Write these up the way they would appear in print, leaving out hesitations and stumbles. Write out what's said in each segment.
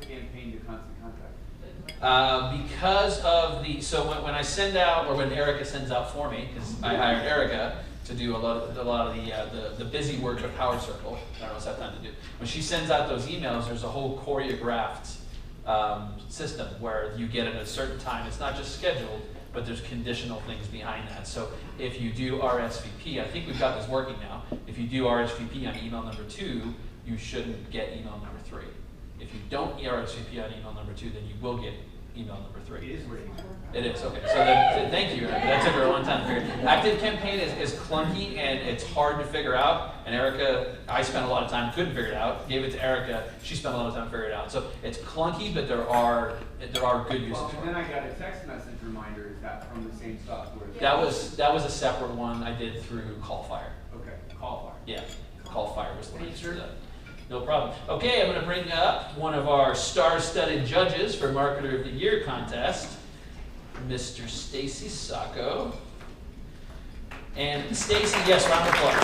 Campaign to Constant Contact? Because of the, so when I send out, or when Erica sends out for me, because I hired Erica to do a lot of the busy work of Power Circle. I don't always have time to do. When she sends out those emails, there's a whole choreographed system where you get at a certain time. It's not just scheduled, but there's conditional things behind that. So if you do RSVP, I think we've got this working now. If you do RSVP on email number 2, you shouldn't get email number 3. If you don't RSVP on email number 2, then you will get email number 3. It is working. It is, okay. So thank you, Erica. That took her a long time to figure out. Active Campaign is clunky and it's hard to figure out. And Erica, I spent a lot of time, couldn't figure it out. Gave it to Erica, she spent a lot of time figuring it out. So it's clunky, but there are good uses Well, for and then it. I got a text message reminder. Is that from the same software? That was a separate one I did through CallFire. Okay. Call fire. Yeah, CallFire was the one for that. No problem. Okay, I'm going to bring up one of our star-studded judges for Marketer of the Year contest, Mr. Stacy Sacco. And Stacy, yes, round of applause.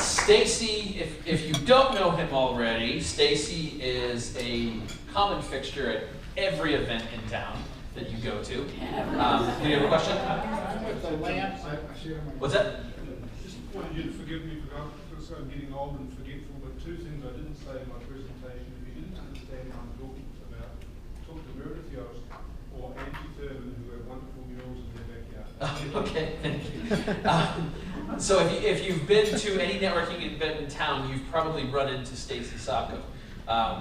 Stacy, if you don't know him already, Stacy is a common fixture at every event in town that you go to. Do you have a question? What's that? Just wanted you to forgive me because I'm getting old and forgetful, but 2 things I didn't say in my presentation. If you didn't understand what I'm talking about, talk to Meredith Yost or Angie Thurman, who have wonderful murals in their backyard. Okay, thank you. So if you've been to any networking event in town, you've probably run into Stacy Sacco.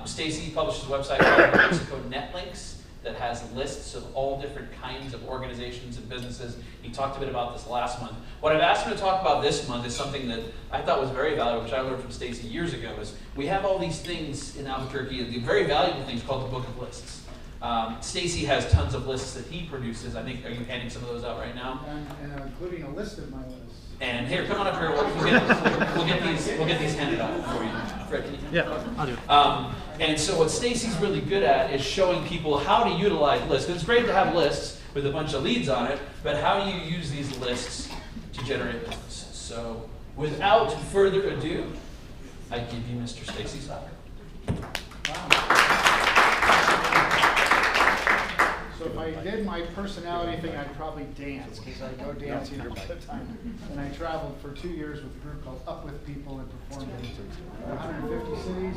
Stacy publishes a website called New Mexico Netlinks that has lists of all different kinds of organizations and businesses. He talked a bit about this last month. What I've asked him to talk about this month is something that I thought was very valuable, which I learned from Stacy years ago, is we have all these things in Albuquerque, the very valuable things called the Book of Lists. Stacy has tons of lists that he produces. I think, are you handing some of those out right now? Including a list of my lists. And here, come on up here. We'll get these handed out for you. Fred, can you? Yeah, I'll do it. And so what Stacy's really good at is showing people how to utilize lists. 'Cause it's great to have lists with a bunch of leads on it, but how do you use these lists to generate business? So without further ado, I give you Mr. Stacy Sacco. Wow. So if I did my personality thing, I'd probably dance, because I go dancing all the time. And I traveled for 2 years with a group called Up With People and performed in 150 cities.